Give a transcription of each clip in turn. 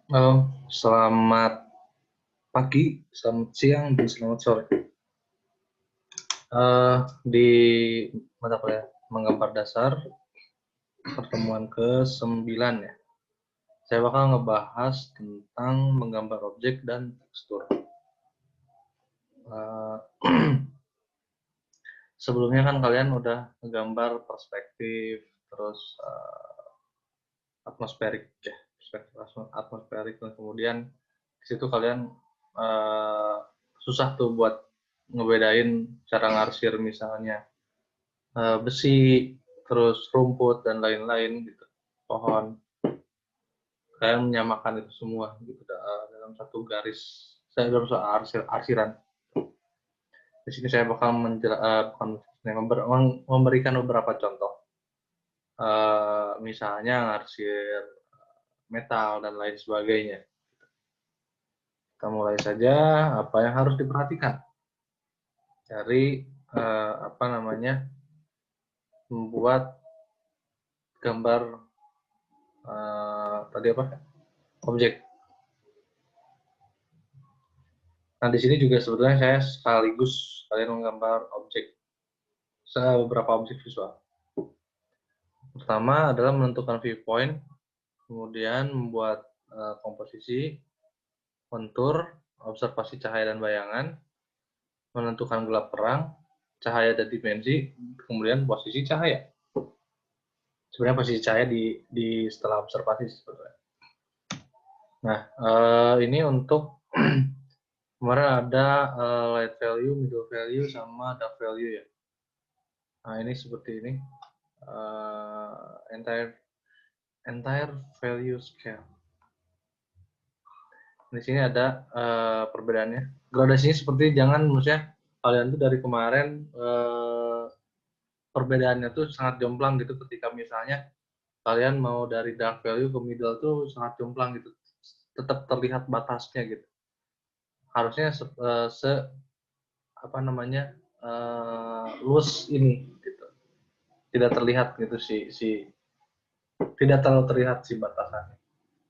Halo, selamat pagi, selamat siang, dan selamat sore. Di mata kuliah menggambar dasar pertemuan ke-9 ya. Saya bakal ngebahas tentang menggambar objek dan tekstur. Eh, Sebelumnya kan kalian udah menggambar perspektif, terus atmosferik ya, perspektif atmosferik, dan kemudian di situ kalian uh, susah tuh buat ngebedain cara ngarsir misalnya besi, terus rumput dan lain-lain gitu, pohon. Kalian menyamakan itu semua gitu dalam satu garis. Saya dalam soal arsiran. Di sini saya bakal memberikan beberapa contoh. Misalnya ngarsir metal dan lain sebagainya. Kita mulai saja. Apa yang harus diperhatikan dari apa namanya membuat gambar tadi apa objek. Nah, di sini juga sebetulnya saya sekaligus kalian menggambar objek, beberapa objek visual. Pertama adalah menentukan viewpoint, kemudian membuat komposisi, kontur, observasi cahaya dan bayangan, menentukan gelap terang, cahaya dan dimensi, kemudian posisi cahaya. Sebenarnya posisi cahaya di setelah observasi sebetulnya. Nah, ini untuk kemarin ada light value, middle value, sama dark value ya. Nah, ini seperti ini. Entire value scale. Di sini ada perbedaannya. Gradasinya seperti jangan maksudnya kalian tuh dari kemarin perbedaannya tuh sangat jomplang gitu ketika misalnya kalian mau dari dark value ke middle tuh sangat jomplang gitu. Tetap terlihat batasnya gitu. Harusnya apa namanya luas ini gitu. Tidak terlihat gitu tidak terlalu terlihat si batasannya.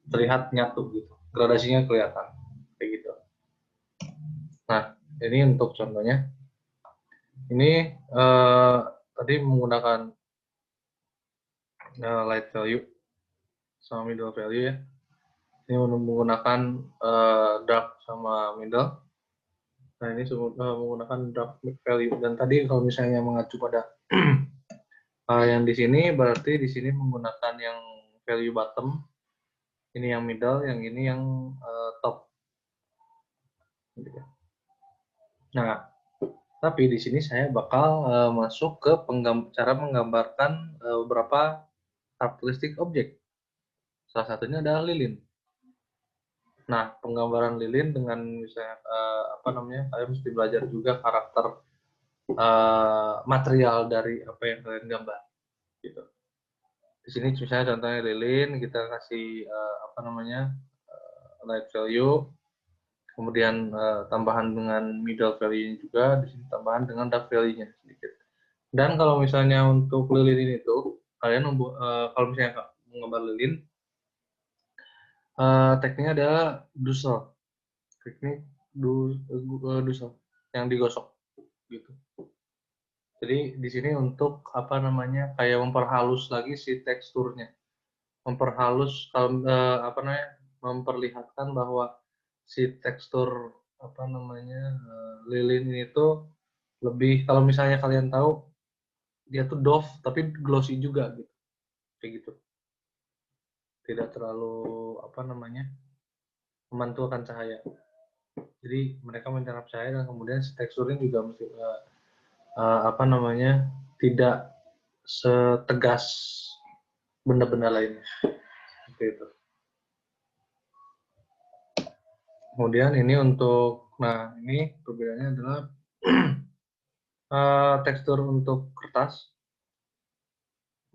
Terlihat nyatu gitu. Gradasinya kelihatan kayak gitu. Nah, ini untuk contohnya. Ini tadi menggunakan light value sama middle value ya. Ini menggunakan dark sama middle. Nah, ini menggunakan dark value. Dan tadi kalau misalnya mengacu pada yang di sini, berarti di sini menggunakan yang value bottom. Ini yang middle, yang ini yang top. Nah, tapi di sini saya bakal masuk ke cara menggambarkan beberapa karakteristik objek. Salah satunya adalah lilin. Nah, penggambaran lilin dengan misalnya apa namanya, kalian mesti belajar juga karakter material dari apa yang kalian gambar, gitu. Di sini misalnya contohnya lilin, kita kasih apa namanya light value, kemudian tambahan dengan middle value juga, di sini tambahan dengan dark value-nya sedikit. Dan kalau misalnya untuk lilin ini tuh, kalian kalau misalnya menggambar lilin, tekniknya adalah dusel, teknik dusel yang digosok gitu. Jadi di sini untuk apa namanya kayak memperhalus lagi si teksturnya, memperhalus kalau apa namanya memperlihatkan bahwa si tekstur apa namanya lilin ini tuh lebih, kalau misalnya kalian tahu dia tuh doff tapi glossy juga gitu, kayak gitu. Tidak terlalu apa namanya memantulkan cahaya. Jadi mereka menyerap cahaya dan kemudian si teksturnya juga mesti apa namanya tidak setegas benda-benda lainnya. Seperti itu. Kemudian ini untuk, nah ini perbedaannya adalah tekstur untuk kertas,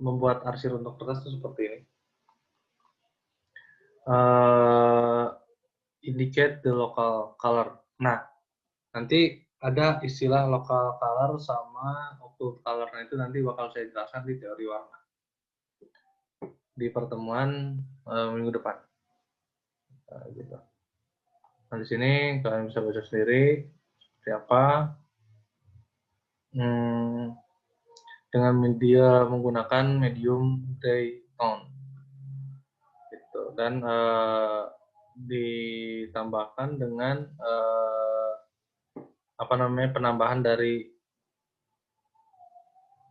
membuat arsir untuk kertas itu seperti ini. Indicate the local color. Nah, nanti ada istilah local color sama occult color. Nah, itu nanti bakal saya jelaskan di teori warna di pertemuan minggu depan. Nah, gitu. Nah, di sini kalian bisa baca sendiri seperti apa. Dengan media menggunakan medium gray tone gitu, dan ditambahkan dengan apa namanya, penambahan dari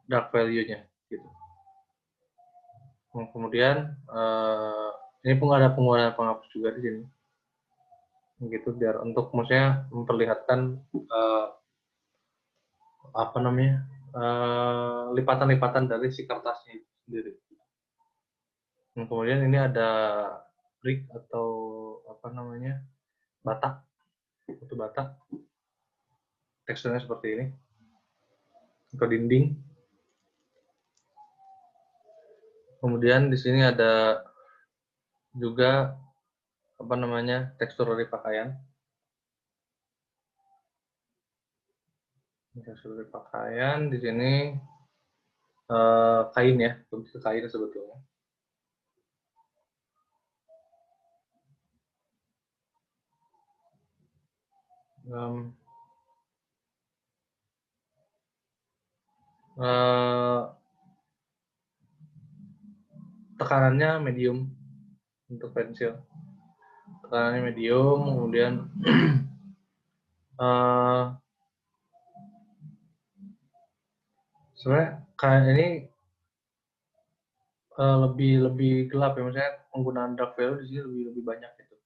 dark value-nya gitu. Kemudian ini pun ada penggunaan penghapus juga di sini gitu, biar untuk maksudnya memperlihatkan apa namanya, lipatan-lipatan dari si kertasnya sendiri. Dan kemudian ini ada brick atau apa namanya, bata, batu bata, teksturnya seperti ini, ke dinding. Kemudian di sini ada juga apa namanya, tekstur dari pakaian. Tekstur dari pakaian di sini kain ya, lebih ke kain sebetulnya. Tekanannya medium untuk pensil. Tekanannya medium, kemudian sebenarnya kain ini lebih gelap ya, misalnya penggunaan dark value di sini lebih banyak gitu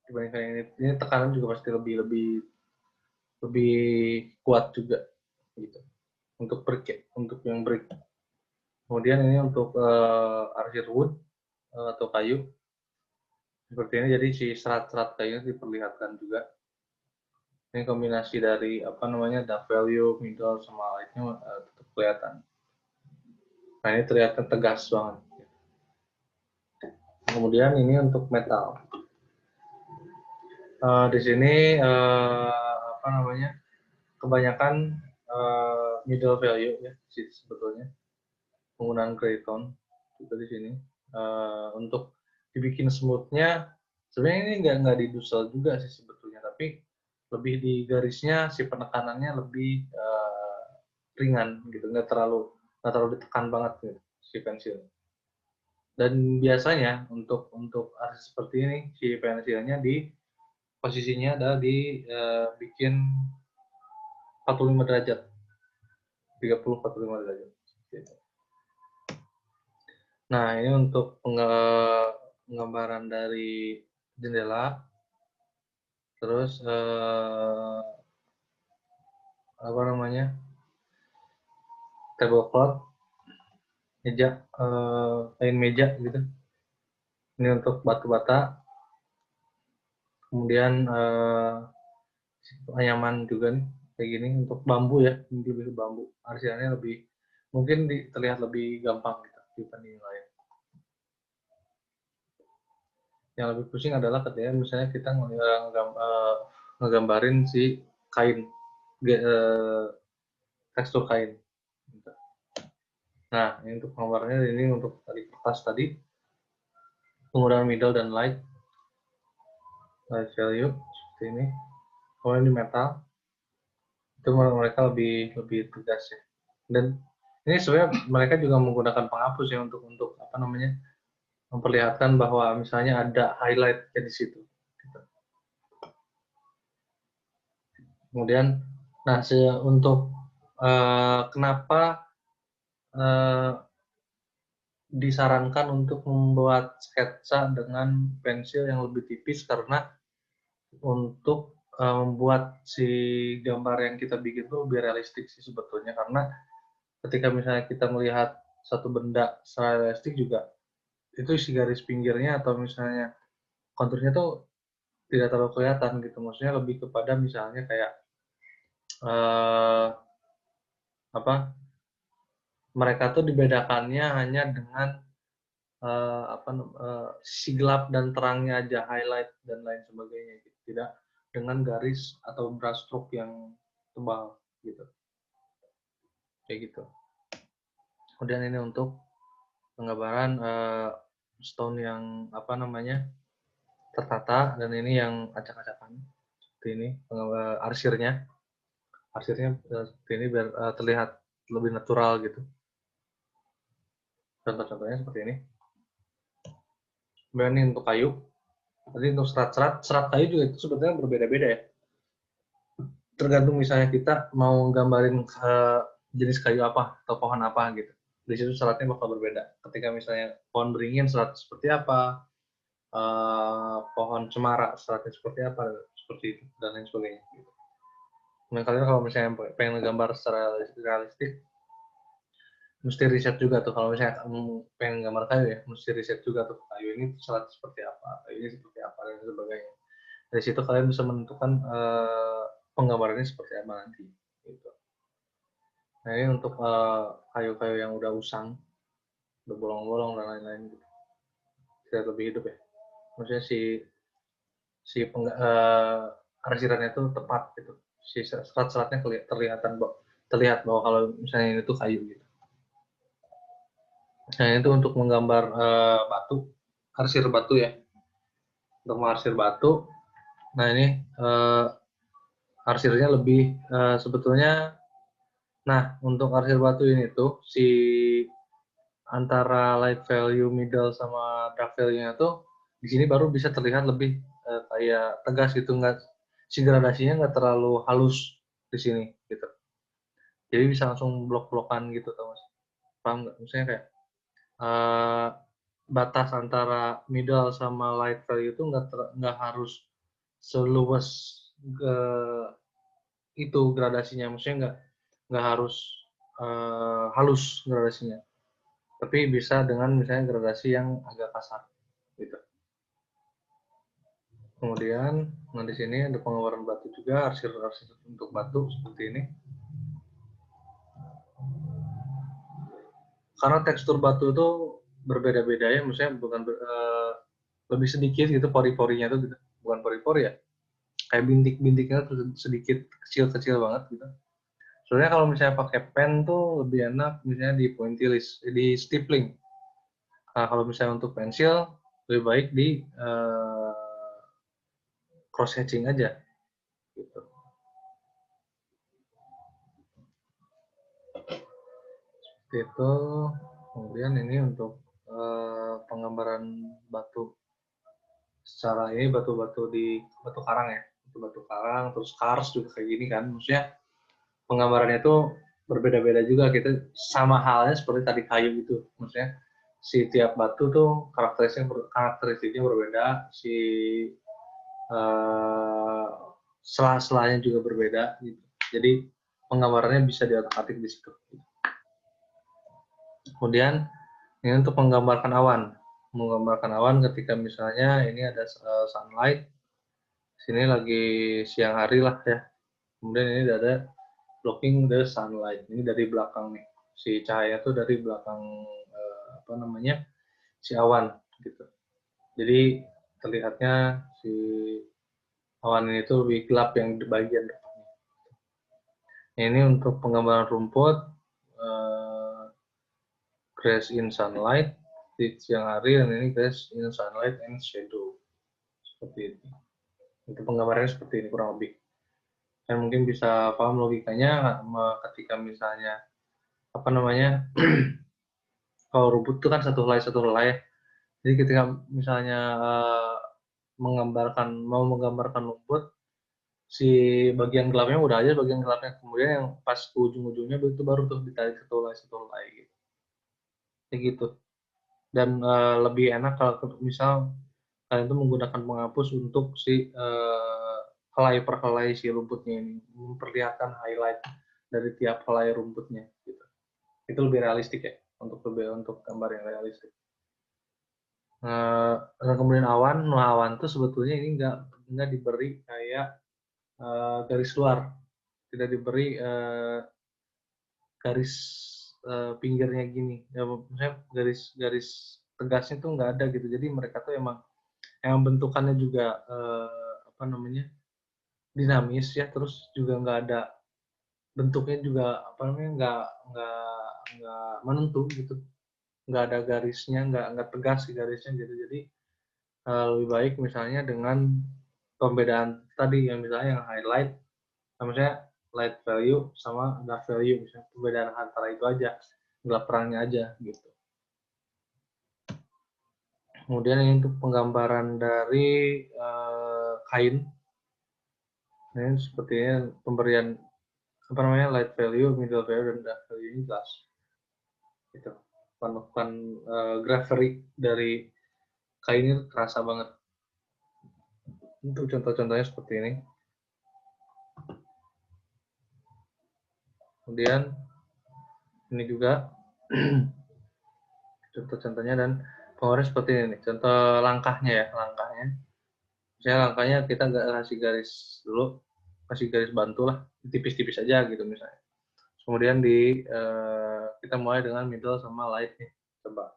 dibandingkan ini. Ini tekanan juga pasti lebih kuat juga gitu untuk brick ya, untuk yang brick. Kemudian ini untuk arsir wood atau kayu seperti ini, jadi si serat-serat kayunya diperlihatkan juga. Ini kombinasi dari apa namanya, dark value, middle sama lightnya tetap kelihatan. Nah ini terlihat tegas banget. Kemudian ini untuk metal. Di sini apa namanya, kebanyakan middle value ya sih sebetulnya, penggunaan gray tone juga di sini untuk dibikin smoothnya. Sebenarnya ini nggak didusel juga sih sebetulnya, tapi lebih di garisnya si penekanannya lebih ringan gitu, nggak terlalu ditekan banget gitu, si pensil. Dan biasanya untuk artis seperti ini si pensilnya di posisinya adalah di bikin 45 derajat, 30-45 derajat gitu. Nah ini untuk penggambaran dari jendela, terus apa namanya, tablecloth, meja, kain meja gitu. Ini untuk batu bata, kemudian anyaman juga nih kayak gini untuk bambu ya, ini lebih bambu, arsiannya lebih mungkin terlihat lebih gampang gitu dibanding yang lain. Yang lebih pusing adalah ketika misalnya kita ngegambarin si kain, tekstur kain. Nah, ini untuk gambarnya, ini untuk tadi kertas tadi, penggunaan middle dan light value seperti ini. Kemudian di metal itu mereka lebih tegas ya. Dan ini sebenarnya mereka juga menggunakan penghapus ya untuk apa namanya, memperlihatkan bahwa misalnya ada highlight di situ. Kemudian, nah untuk kenapa disarankan untuk membuat sketsa dengan pensil yang lebih tipis, karena untuk membuat si gambar yang kita bikin itu lebih realistik sih sebetulnya. Karena ketika misalnya kita melihat satu benda secara realistik juga, itu isi garis pinggirnya atau misalnya konturnya tuh tidak terlalu kelihatan gitu. Maksudnya lebih kepada misalnya kayak apa, mereka tuh dibedakannya hanya dengan apa sisi gelap dan terangnya aja, highlight dan lain sebagainya gitu. Tidak dengan garis atau brush stroke yang tebal gitu, kayak gitu. Kemudian ini untuk penggambaran stone yang apa namanya, tertata, dan ini yang acak-acakan seperti ini. Arsirnya seperti ini biar terlihat lebih natural gitu. Contoh-contohnya seperti ini. Kemudian ini untuk kayu. Tadi untuk serat kayu juga itu sebetulnya berbeda-beda ya. Tergantung misalnya kita mau gambarin jenis kayu apa atau pohon apa gitu. Di situ seratnya bakal berbeda. Ketika misalnya pohon beringin serat seperti apa, pohon cemara seratnya seperti apa, seperti itu dan lain sebagainya. Nah, kalian kalau misalnya pengen gambar secara realistik, mesti riset juga tuh. Kalau misalnya pengen gambar kayu ya, mesti riset juga tuh kayu ini serat seperti apa, kayu ini seperti apa dan sebagainya. Dari situ kalian bisa menentukan penggambarannya seperti apa nanti. Gitu. Nah ini untuk kayu-kayu yang udah usang, udah bolong-bolong dan lain-lain gitu. Tidak lebih hidup ya. Maksudnya si arsirannya itu tepat gitu. Si serat-seratnya terlihat bahwa kalau misalnya ini tuh kayu gitu. Nah itu untuk menggambar batu, arsir batu ya. Untuk mengarsir batu, nah ini arsirnya lebih sebetulnya. Nah untuk arsir batu ini tuh si antara light value, middle sama dark value-nya tuh di sini baru bisa terlihat lebih kayak tegas gitu, nggak si gradasinya nggak terlalu halus di sini gitu. Jadi bisa langsung blok-blokan gitu, tau mas? Paham nggak? Misalnya kayak batas antara middle sama light value itu nggak harus seluas itu gradasinya, maksudnya nggak harus halus gradasinya, tapi bisa dengan misalnya gradasi yang agak kasar gitu. Kemudian nah di sini ada penggambaran batu juga, arsir untuk batu seperti ini. Karena tekstur batu itu berbeda-beda ya, maksudnya bukan lebih sedikit gitu pori-porinya tuh gitu, bukan pori-pori ya, kayak bintik-bintiknya tuh sedikit kecil-kecil banget gitu. Soalnya kalau misalnya pakai pen tuh lebih enak misalnya di pointillist, di stippling. Nah, kalau misalnya untuk pensil lebih baik di cross hatching aja gitu. Itu kemudian ini untuk penggambaran batu secara ini batu-batu di batu karang ya, batu karang terus kars juga kayak gini kan, maksudnya penggambarannya itu berbeda-beda juga gitu, sama halnya seperti tadi kayu gitu, maksudnya si tiap batu tuh karakteristiknya berbeda, si selah-selahnya juga berbeda gitu. Jadi penggambarannya bisa diotak-atik di situ. Kemudian ini untuk menggambarkan awan. Menggambarkan awan ketika misalnya ini ada sunlight, sini lagi siang hari lah ya. Kemudian ini ada blocking the sunlight. Ini dari belakang nih. Si cahaya tuh dari belakang apa namanya? Si awan gitu. Jadi terlihatnya si awan ini tuh lebih gelap yang di bagian depannya. Ini untuk penggambaran rumput, grass in sunlight di siang hari, dan ini grass in sunlight and shadow seperti itu. Itu penggambarannya seperti ini kurang lebih. Dan mungkin bisa paham logikanya ketika misalnya apa namanya kalau rumput itu kan satu helai. Jadi ketika misalnya menggambarkan rumput, si bagian gelapnya udah aja bagian gelapnya, kemudian yang pas ke ujung-ujungnya itu baru tuh ditarik satu helai gitu. Kayak gitu. Dan lebih enak kalau misal kalian itu menggunakan penghapus untuk si helai per helai si rumputnya ini, memperlihatkan highlight dari tiap helai rumputnya gitu. Itu lebih realistik ya, untuk gambar yang realistik. Kemudian awan tuh sebetulnya ini nggak diberi kayak garis luar, tidak diberi garis pinggirnya gini, ya, maksudnya garis tegasnya tuh nggak ada gitu. Jadi mereka tuh emang bentukannya juga apa namanya dinamis ya, terus juga nggak ada bentuknya juga apa namanya nggak menentu gitu, nggak ada garisnya, nggak tegas sih garisnya gitu. Jadi lebih baik misalnya dengan pembedaan tadi yang misalnya yang highlight, maksudnya light value sama dark value, misalnya perbedaan antara itu aja, gelap terangnya aja gitu. Kemudian ini untuk penggambaran dari kain. Ini sepertinya pemberian apa namanya light value, middle value, dan dark value ini jelas. Gitu. Bukan grafik dari kain ini terasa banget. Untuk contoh-contohnya seperti ini. Kemudian ini juga contoh-contohnya dan pengeluaran seperti ini. Contoh langkahnya ya, langkahnya. Misalnya langkahnya kita nggak kasih garis dulu, kasih garis bantu lah, tipis-tipis aja gitu misalnya. Kemudian kita mulai dengan middle sama light nih, coba.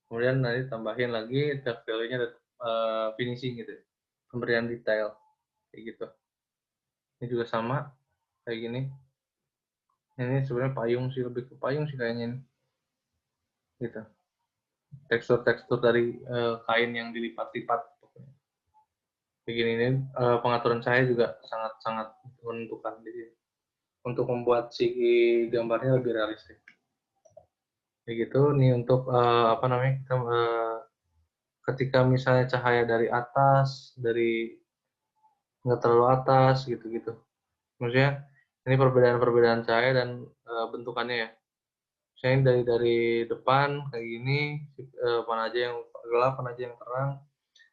Kemudian nanti tambahin lagi dark value-nya dan finishing gitu, pemberian detail kayak gitu. Ini juga sama kayak gini. Ini sebenarnya payung sih, lebih ke payung sih kayaknya ini. Gitu. Tekstur-tekstur dari kain yang dilipat-lipat. Begini ini pengaturan cahaya juga sangat-sangat menentukan di sini untuk membuat si gambarnya lebih realistis. Begitu nih untuk apa namanya kita ketika misalnya cahaya dari atas, dari nggak terlalu atas gitu-gitu. Maksudnya ini perbedaan-perbedaan cahaya dan bentukannya ya. Misalnya dari depan kayak gini, mana aja yang gelap, mana aja yang terang.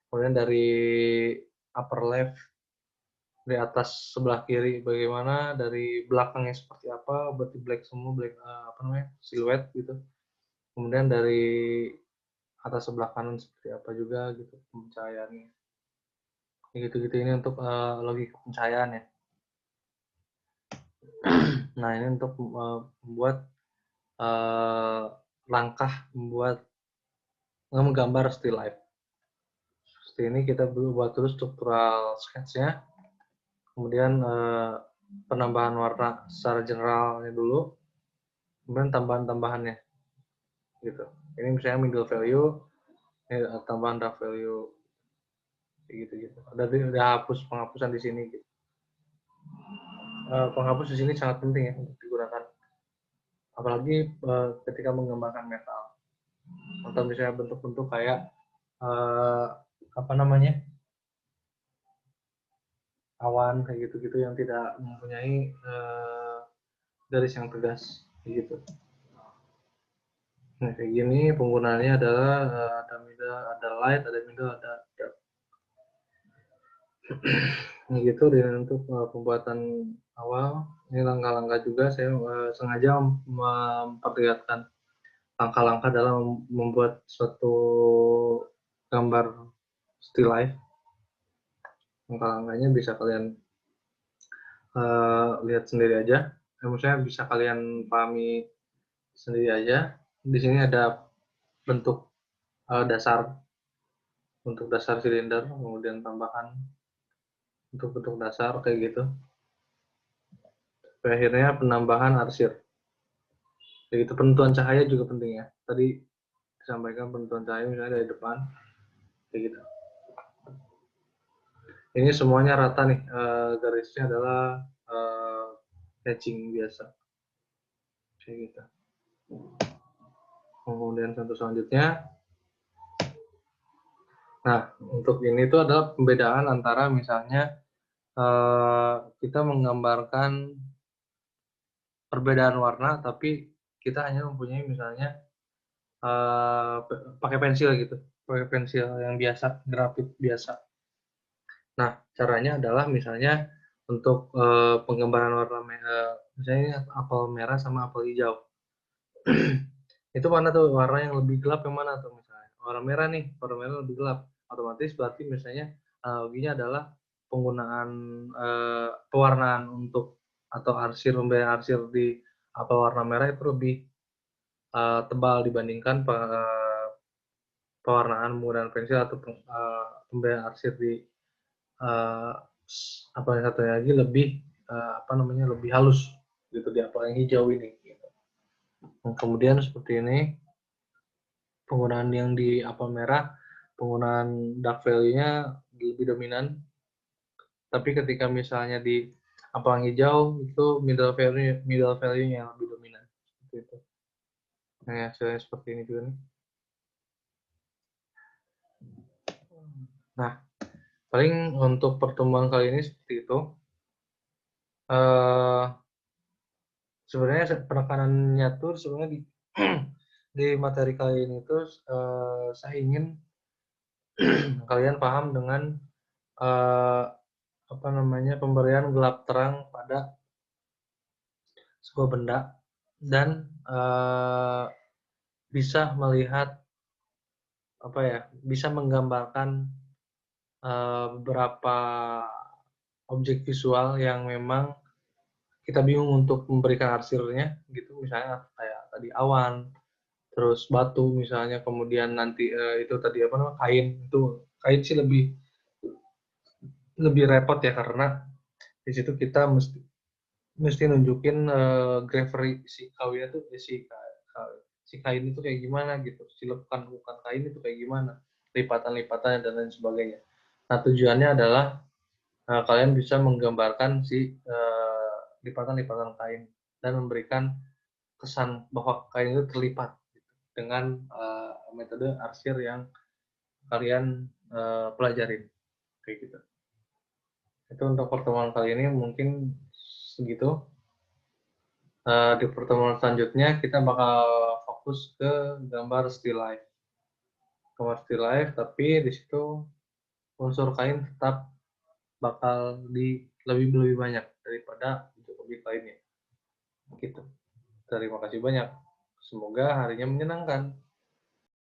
Kemudian dari upper left, dari atas sebelah kiri bagaimana, dari belakangnya seperti apa, berarti black semua, black apa namanya, siluet gitu. Kemudian dari atas sebelah kanan seperti apa juga gitu pencahayaannya. Gitu-gitu ini untuk logika pencahayaan ya. Nah ini untuk membuat langkah membuat menggambar still life. Seperti ini kita buat dulu struktural sketch-nya. Kemudian penambahan warna secara generalnya dulu, kemudian tambahan-tambahannya gitu. Ini misalnya middle value, ini tambahan dark value, gitu. Udah hapus penghapusan di sini. Gitu. Penghapus di sini sangat penting ya untuk digunakan, apalagi ketika menggambarkan metal atau misalnya bentuk-bentuk kayak apa namanya awan kayak gitu-gitu yang tidak mempunyai garis yang tegas gitu. Nah kayak gini penggunaannya adalah ada middle, ada light, ada middle, ada dark. Ini gitu dengan untuk pembuatan awal. Ini langkah-langkah juga saya sengaja memperlihatkan langkah-langkah dalam membuat suatu gambar still life. Langkah-langkahnya bisa kalian lihat sendiri aja. Maksudnya bisa kalian pahami sendiri aja. Di sini ada bentuk dasar, untuk dasar silinder, kemudian tambahan untuk bentuk dasar kayak gitu. Sampai akhirnya penambahan arsir. Kayak gitu, penentuan cahaya juga penting ya. Tadi disampaikan penentuan cahaya misalnya dari depan, kayak gitu. Ini semuanya rata nih, garisnya adalah hatching biasa. Kayak gitu. Kemudian contoh selanjutnya. Nah, untuk ini tuh adalah pembedaan antara misalnya kita menggambarkan perbedaan warna, tapi kita hanya mempunyai misalnya pakai pensil gitu, pakai pensil yang biasa, grafik biasa. Nah, caranya adalah misalnya untuk penggambaran warna misalnya apel merah sama apel hijau. Itu mana tuh warna yang lebih gelap yang mana tuh misalnya? Warna merah nih, warna merah lebih gelap. Otomatis berarti misalnya analoginya adalah penggunaan pewarnaan untuk atau arsir, pemberian arsir di apel warna merah itu lebih tebal dibandingkan pewarnaan menggunakan pensil atau pemberian arsir di apa yang satunya lagi lebih apa namanya lebih halus gitu di apel yang hijau ini. Gitu. Kemudian seperti ini penggunaan yang di apel merah penggunaan dark value-nya lebih dominan. Tapi ketika misalnya di apalagi hijau itu middle value-nya yang lebih dominan. Seperti itu. Nah, hasilnya seperti ini juga nih. Nah, paling untuk pertemuan kali ini seperti itu. Sebenarnya penekanannya tuh sebenarnya di di materi kali ini tuh saya ingin kalian paham dengan apa namanya pemberian gelap terang pada sebuah benda dan bisa melihat apa ya bisa menggambarkan beberapa objek visual yang memang kita bingung untuk memberikan arsirnya gitu, misalnya kayak tadi awan, terus batu misalnya, kemudian nanti itu tadi apa namanya kain sih lebih repot ya, karena di situ kita mesti nunjukin gravery si kawinnya tuh si kain itu kayak gimana gitu, si lekukan kain itu kayak gimana, lipatan-lipatannya dan lain sebagainya. Nah, tujuannya adalah kalian bisa menggambarkan si lipatan-lipatan kain dan memberikan kesan bahwa kain itu terlipat gitu, dengan metode arsir yang kalian pelajarin kayak gitu. Itu untuk pertemuan kali ini mungkin segitu. Di pertemuan selanjutnya kita bakal fokus ke gambar still life. Gambar still life, tapi di situ unsur kain tetap bakal lebih banyak daripada objek lainnya. Gitu. Terima kasih banyak. Semoga harinya menyenangkan.